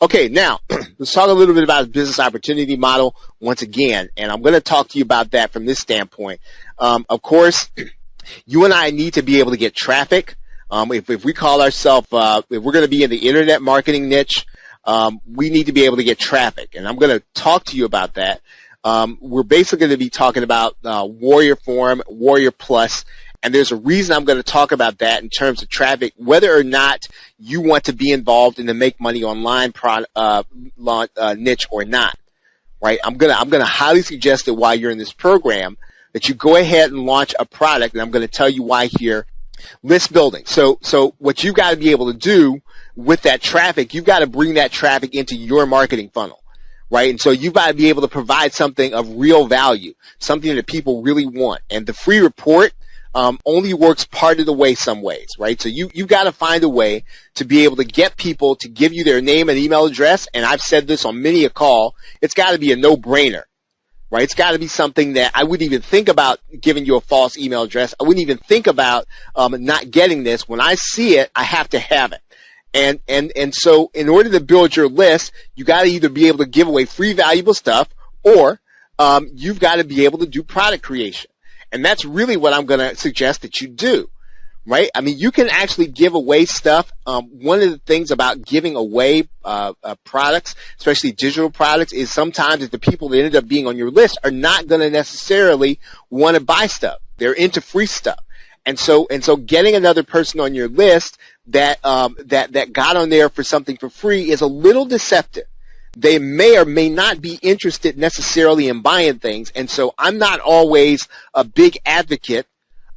Okay, now let's talk a little bit about the business opportunity model once again, and I'm going to talk to you about that from this standpoint. Of course, you and I need to be able to get traffic. If we call ourselves, if we're going to be in the internet marketing niche, we need to be able to get traffic, and I'm going to talk to you about that. We're basically going to be talking about Warrior Forum, Warrior Plus, and there's a reason I'm going to talk about that in terms of traffic, whether or not you want to be involved in the make money online niche or not. Right? I'm gonna highly suggest that while you're in this program, that you go ahead and launch a product, and I'm going to tell you why here. List building. So what you've got to be able to do with that traffic, you've got to bring that traffic into your marketing funnel. Right? And so you've got to be able to provide something of real value, something that people really want. And the free report only works part of the way some ways, right? So you've got to find a way to be able to get people to give you their name and email address. And I've said this on many a call. It's got to be a no-brainer, right? It's got to be something that I wouldn't even think about giving you a false email address. I wouldn't even think about not getting this. When I see it, I have to have it. And so in order to build your list, you got to either be able to give away free valuable stuff, or you've got to be able to do product creation. And that's really what I'm going to suggest that you do, right? I mean, you can actually give away stuff. One of the things about giving away products, especially digital products, is sometimes that the people that end up being on your list are not going to necessarily want to buy stuff. They're into free stuff. And so getting another person on your list that got on there for something for free is a little deceptive. They may or may not be interested necessarily in buying things. And so I'm not always a big advocate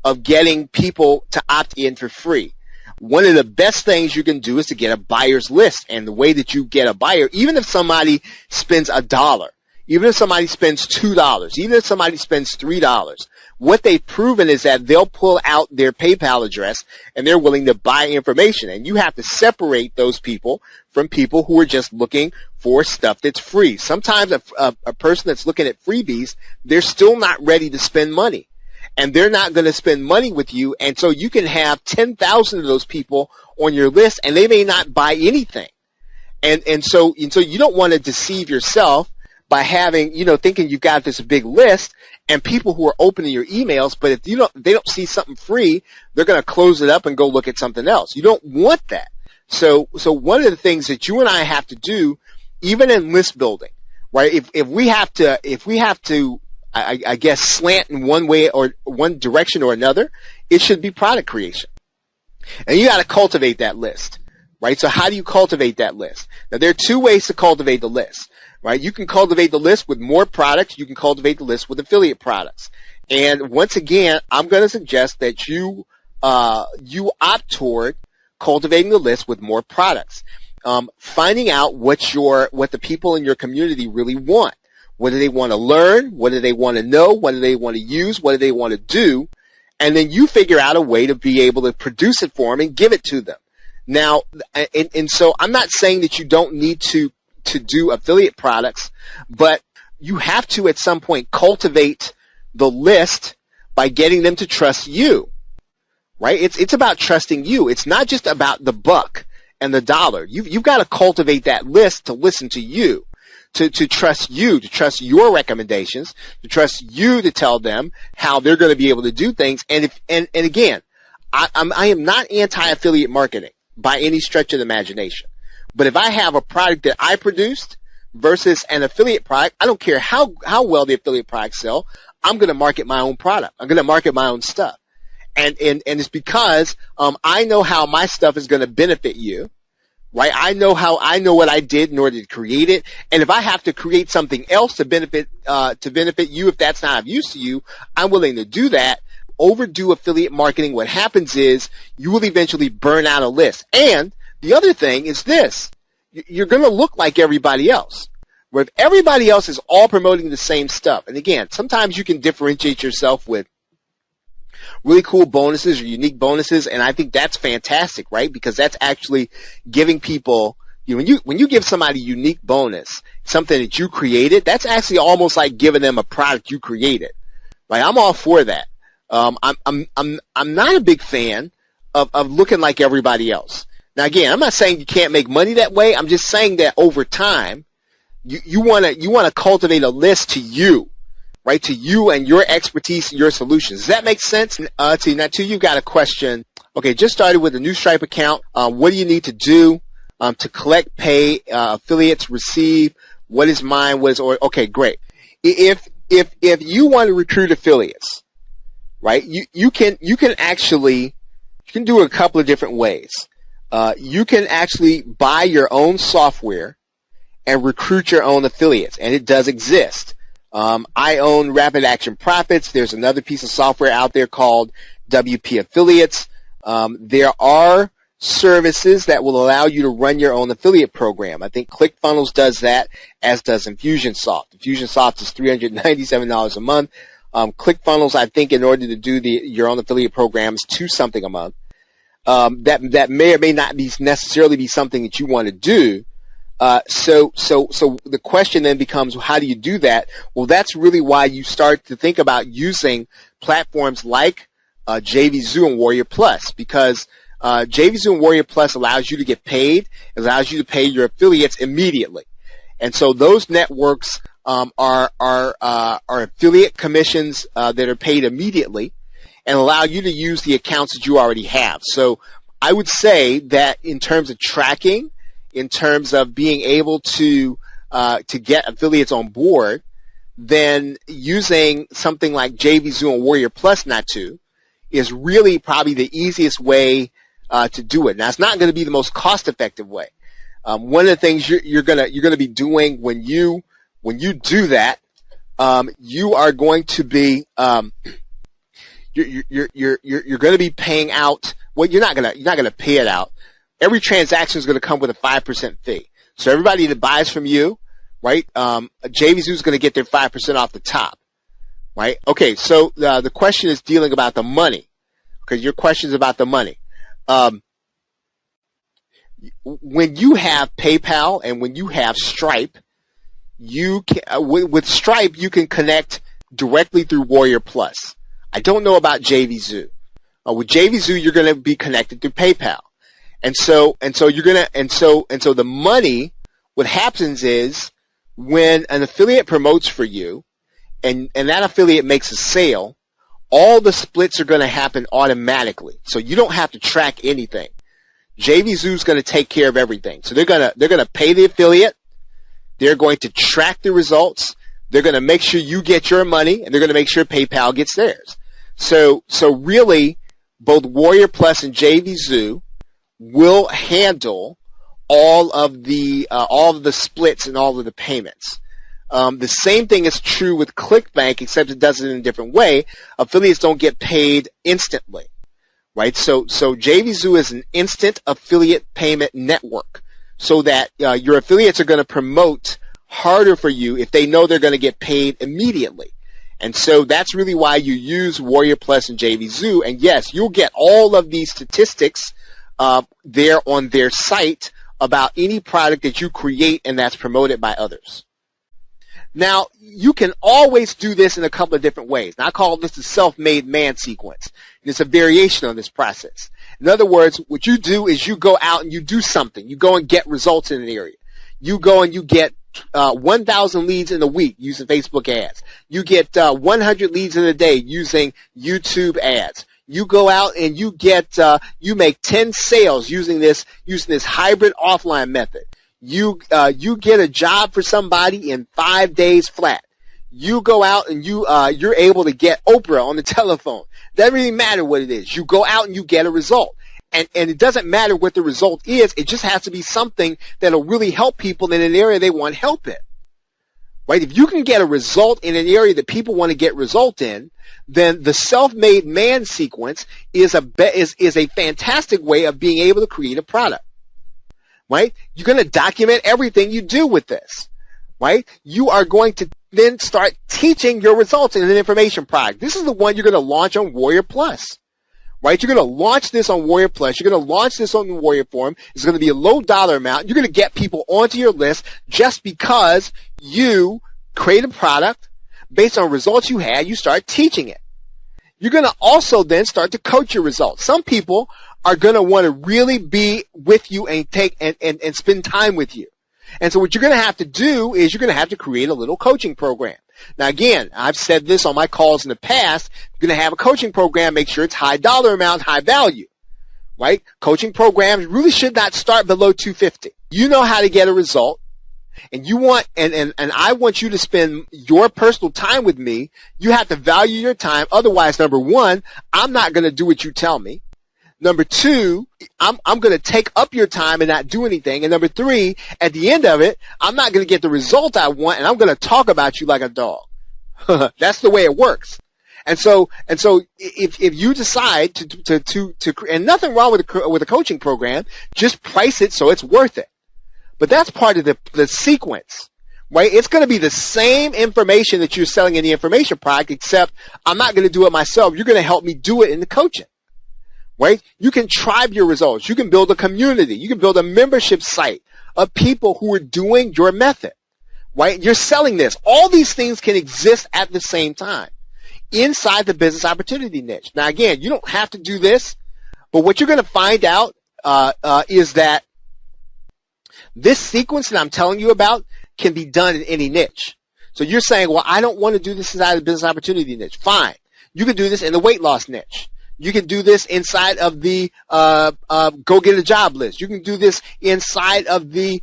of getting people to opt in for free. One of the best things you can do is to get a buyer's list. And the way that you get a buyer, even if somebody spends $1, even if somebody spends $2, even if somebody spends $3, what they've proven is that they'll pull out their PayPal address and they're willing to buy information. And you have to separate those people from people who are just looking for stuff that's free. Sometimes a person that's looking at freebies, they're still not ready to spend money. And they're not going to spend money with you. And so you can have 10,000 of those people on your list and they may not buy anything. And so you don't want to deceive yourself by having, thinking you've got this big list and people who are opening your emails, but if they don't see something free, they're going to close it up and go look at something else. You don't want that. So one of the things that you and I have to do, even in list building, right? If we have to, I guess, slant in one way or one direction or another, it should be product creation. And you got to cultivate that list, right? So how do you cultivate that list? Now, there are two ways to cultivate the list, right? You can cultivate the list with more products. You can cultivate the list with affiliate products. And once again, I'm going to suggest that you opt toward cultivating the list with more products. Finding out what the people in your community really want. What do they want to learn? What do they want to know? What do they want to use? What do they want to do? And then you figure out a way to be able to produce it for them and give it to them. Now, and so I'm not saying that you don't need to do affiliate products, but you have to at some point cultivate the list by getting them to trust you, right? It's about trusting you. It's not just about the buck and the dollar. You've got to cultivate that list to listen to you. To trust you, to trust your recommendations, to trust you to tell them how they're going to be able to do things. And again, I am not anti-affiliate marketing by any stretch of the imagination. But if I have a product that I produced versus an affiliate product, I don't care how well the affiliate products sell, I'm going to market my own product. I'm going to market my own stuff. And it's because I know how my stuff is going to benefit you. Right? I know what I did in order to create it. And if I have to create something else to benefit you, if that's not of use to you, I'm willing to do that. Overdo affiliate marketing. What happens is you will eventually burn out a list. And the other thing is this, you're going to look like everybody else. Where if everybody else is all promoting the same stuff, and again, sometimes you can differentiate yourself with really cool bonuses or unique bonuses, and I think that's fantastic, right? Because that's actually giving people, when you give somebody a unique bonus, something that you created, that's actually almost like giving them a product you created. Like, I'm all for that. I'm not a big fan of looking like everybody else. Now, again, I'm not saying you can't make money that way. I'm just saying that over time, you want to cultivate a list to you, right? To you and your expertise and your solutions. Does that make sense? Now, too, you've got a question. Okay, just started with a new Stripe account. What do you need to do to collect, pay, affiliates, receive? What is mine? Okay, great. If you want to recruit affiliates, right? You can do it a couple of different ways. You can actually buy your own software and recruit your own affiliates, and it does exist. I own Rapid Action Profits. There's another piece of software out there called WP Affiliates. There are services that will allow you to run your own affiliate program. I think ClickFunnels does that, as does Infusionsoft. Infusionsoft is $397 a month. ClickFunnels, I think, in order to do your own affiliate program, is $2 something a month. That may or may not necessarily be something that you want to do. So the question then becomes, how do you do that? Well, that's really why you start to think about using platforms like JVZoo and Warrior Plus, because JVZoo and Warrior Plus allows you to get paid, allows you to pay your affiliates immediately. And so those networks are affiliate commissions that are paid immediately and allow you to use the accounts that you already have. So I would say that in terms of tracking, in terms of being able to get affiliates on board, then using something like JVZoo and Warrior Plus is really probably the easiest way to do it. Now, it's not going to be the most cost-effective way. One of the things you're gonna be doing when you do that, you are going to be you're going to be paying out. Well, you're not gonna pay it out. Every transaction is going to come with a 5% fee. So everybody that buys from you, right? JVZoo is going to get their 5% off the top, right? Okay. So the question is dealing about the money. Okay, your question is about the money. When you have PayPal and when you have Stripe, you can, with Stripe you can connect directly through Warrior Plus. I don't know about JVZoo. With JVZoo, you're going to be connected through PayPal, and so the money. What happens is when an affiliate promotes for you, and that affiliate makes a sale, all the splits are going to happen automatically. So you don't have to track anything. JVZoo is going to take care of everything. So they're going to pay the affiliate. They're going to track the results. They're going to make sure you get your money, and they're going to make sure PayPal gets theirs. So really, both Warrior Plus and JVZoo will handle all of the splits and all of the payments. The same thing is true with ClickBank, except it does it in a different way. Affiliates don't get paid instantly, right? So JVZoo is an instant affiliate payment network, so that your affiliates are going to promote harder for you if they know they're going to get paid immediately. And so that's really why you use Warrior Plus and JVZoo. And yes, you'll get all of these statistics there on their site about any product that you create and that's promoted by others. Now, you can always do this in a couple of different ways. Now, I call this the self-made man sequence. And it's a variation on this process. In other words, what you do is you go out and you do something. You go and get results in an area. You go and you get 1,000 leads in a week using Facebook ads. You get 100 leads in a day using YouTube ads. You go out and you get you make 10 sales using this hybrid offline method. You get a job for somebody in 5 days flat. You go out and you're able to get Oprah on the telephone. Doesn't really matter what it is. You go out and you get a result. And it doesn't matter what the result is. It just has to be something that'll really help people in an area they want help in. Right? If you can get a result in an area that people want to get result in, then the self-made man sequence is a fantastic way of being able to create a product. Right? You're going to document everything you do with this. Right? You are going to then start teaching your results in an information product. This is the one you're going to launch on Warrior Plus. Right? You're going to launch this on Warrior Plus. You're going to launch this on the Warrior Forum. It's going to be a low dollar amount. You're going to get people onto your list just because you create a product based on results you had. You start teaching it. You're going to also then start to coach your results. Some people are going to want to really be with you and and spend time with you. And so what you're going to have to do is you're going to have to create a little coaching program. Now, again, I've said this on my calls in the past. You're going to have a coaching program. Make sure it's high dollar amount, high value, right? Coaching programs really should not start below $250. You know how to get a result. And you want, and I want you to spend your personal time with me. You have to value your time. Otherwise, number one, I'm not going to do what you tell me. Number two, I'm going to take up your time and not do anything. And number three, at the end of it, I'm not going to get the result I want, and I'm going to talk about you like a dog. That's the way it works. And so if you decide to, and nothing wrong with a coaching program, just price it so it's worth it. But that's part of the sequence, right? It's going to be the same information that you're selling in the information product, except I'm not going to do it myself. You're going to help me do it in the coaching, right? You can tribe your results. You can build a community. You can build a membership site of people who are doing your method, right? You're selling this. All these things can exist at the same time inside the business opportunity niche. Now, again, you don't have to do this, but what you're going to find out is that this sequence that I'm telling you about can be done in any niche. So you're saying, well, I don't want to do this inside the business opportunity niche. Fine. You can do this in the weight loss niche. You can do this inside of the go get a job list. You can do this inside of the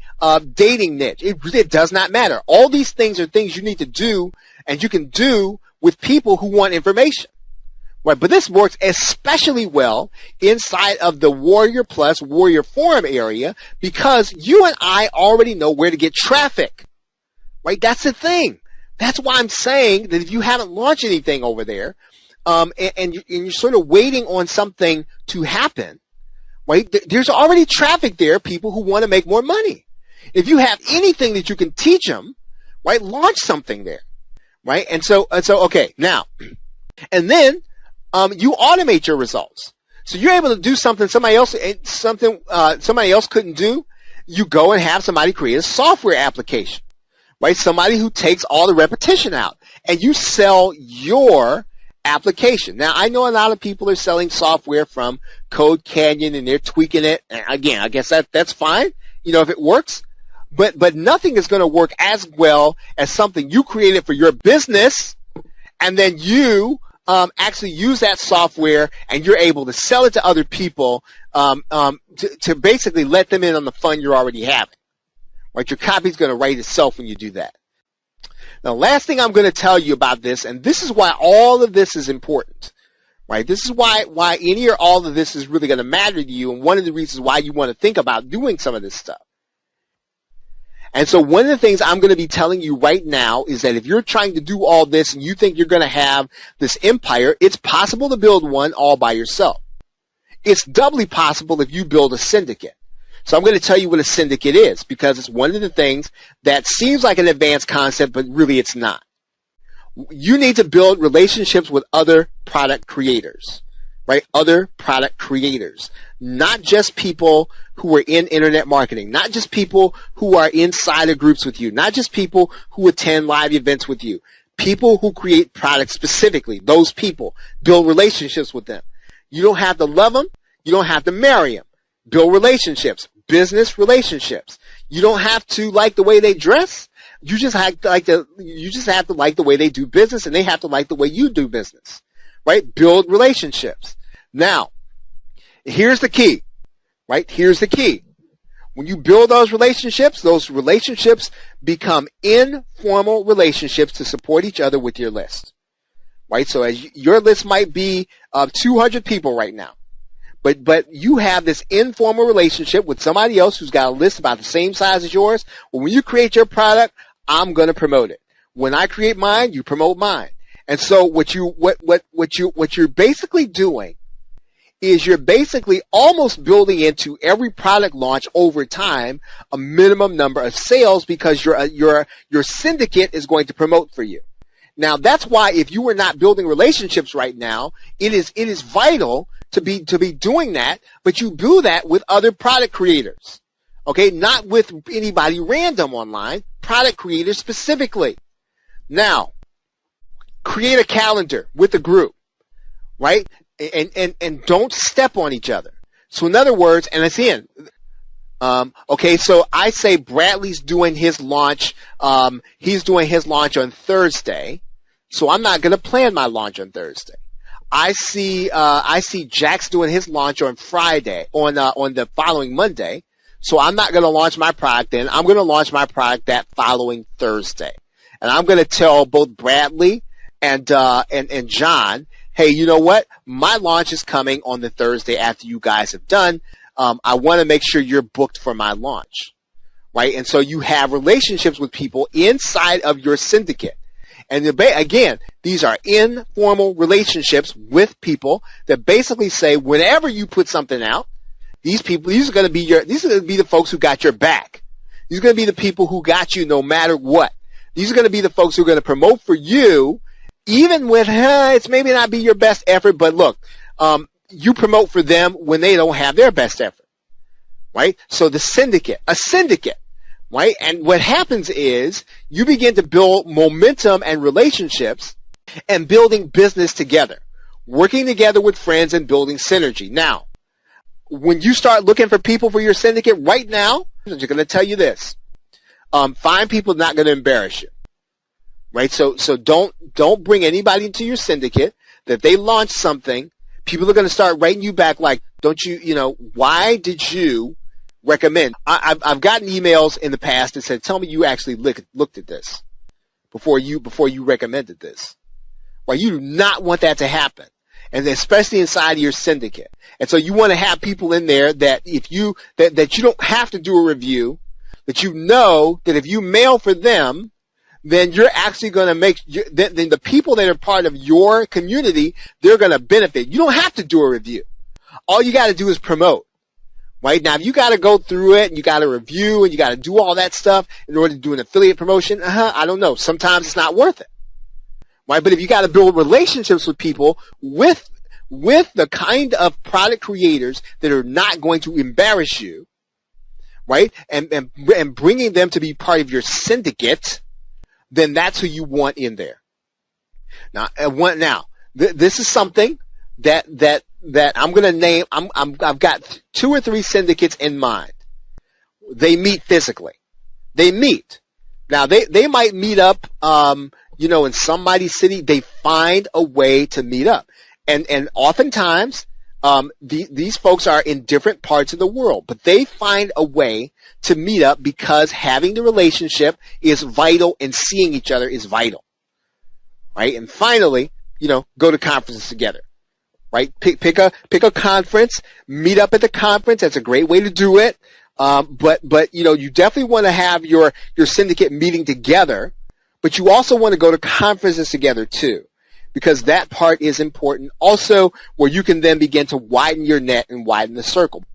dating niche. It does not matter. All these things are things you need to do, and you can do with people who want information. Right, but this works especially well inside of the Warrior Plus, Warrior Forum area, because you and I already know where to get traffic. Right, that's the thing. That's why I'm saying that if you haven't launched anything over there, and you're sort of waiting on something to happen, right, there's already traffic there, people who want to make more money. If you have anything that you can teach them, right, launch something there. Right, and so okay, now, and then you automate your results. So you're able to do something somebody else couldn't do. You go and have somebody create a software application, right? Somebody who takes all the repetition out, and you sell your application. Now, I know a lot of people are selling software from Code Canyon, and they're tweaking it. And again, I guess that's fine, if it works. But nothing is going to work as well as something you created for your business, and then you actually use that software, and you're able to sell it to other people to basically let them in on the fun you're already having. Right? Your copy's going to write itself when you do that. Now, last thing I'm going to tell you about this, and this is why all of this is important. Right? This is why any or all of this is really going to matter to you, and one of the reasons why you want to think about doing some of this stuff. And so one of the things I'm going to be telling you right now is that if you're trying to do all this and you think you're going to have this empire, it's possible to build one all by yourself. It's doubly possible if you build a syndicate. So I'm going to tell you what a syndicate is, because it's one of the things that seems like an advanced concept, but really it's not. You need to build relationships with other product creators, right? Other product creators. Not just people who are in internet marketing, not just people who are insider groups with you, not just people who attend live events with you, people who create products specifically, those people. Build relationships with them. You don't have to love them. You don't have to marry them. Build relationships, business relationships. You don't have to like the way they dress. You just have to like the way they do business, and they have to like the way you do business, right? Build relationships. Now, here's the key, right? Here's the key. When you build those relationships become informal relationships to support each other with your list, right? So as your list might be of 200 people right now, but you have this informal relationship with somebody else who's got a list about the same size as yours. Well, when you create your product, I'm going to promote it. When I create mine, you promote mine. And so what you're basically doing is you're basically almost building into every product launch over time a minimum number of sales, because your syndicate is going to promote for you. Now, that's why if you are not building relationships right now, it is vital to be doing that, but you do that with other product creators. Okay, not with anybody random online, product creators specifically. Now, create a calendar with a group. right? And don't step on each other. So in other words, and it's in. Okay, so I say Bradley's doing his launch. He's doing his launch on Thursday, so I'm not going to plan my launch on Thursday. I see Jack's doing his launch on Friday, on the following Monday, so I'm not going to launch my product then. I'm going to launch my product that following Thursday, and I'm going to tell both Bradley and John, hey, you know what? My launch is coming on the Thursday after you guys have done. I want to make sure you're booked for my launch, right? And so you have relationships with people inside of your syndicate. And again, these are informal relationships with people that basically say, whenever you put something out, these are going to be the folks who got your back. These are going to be the people who got you no matter what. These are going to be the folks who are going to promote for you, even when it's maybe not be your best effort, but look, you promote for them when they don't have their best effort, right? So a syndicate, right? And what happens is you begin to build momentum and relationships and building business together, working together with friends and building synergy. Now, when you start looking for people for your syndicate right now, I'm just going to tell you this. Find people not going to embarrass you, right? So don't bring anybody into your syndicate that if they launch something, people are going to start writing you back like, why did you recommend? I've gotten emails in the past that said, tell me you actually looked at this before you recommended this. Well, you do not want that to happen, and especially inside of your syndicate. And so you want to have people in there that that you don't have to do a review, that you know that if you mail for them, then you're actually going to then the people that are part of your community, they're going to benefit. You don't have to do a review. All you got to do is promote. Right? Now, if you got to go through it and you got to review and you got to do all that stuff in order to do an affiliate promotion, I don't know. Sometimes it's not worth it. Right? But if you got to build relationships with people with the kind of product creators that are not going to embarrass you, right? And bringing them to be part of your syndicate, then that's who you want in there. Now, this is something that I'm going to name. I've got 2 or 3 syndicates in mind. They meet physically. They meet. Now they might meet up, in somebody's city. They find a way to meet up, and oftentimes, these folks are in different parts of the world, but they find a way to meet up because having the relationship is vital and seeing each other is vital, right? And finally, go to conferences together, right? Pick a conference, meet up at the conference. That's a great way to do it. But you definitely want to have your syndicate meeting together, but you also want to go to conferences together too, because that part is important also, where you can then begin to widen your net and widen the circle.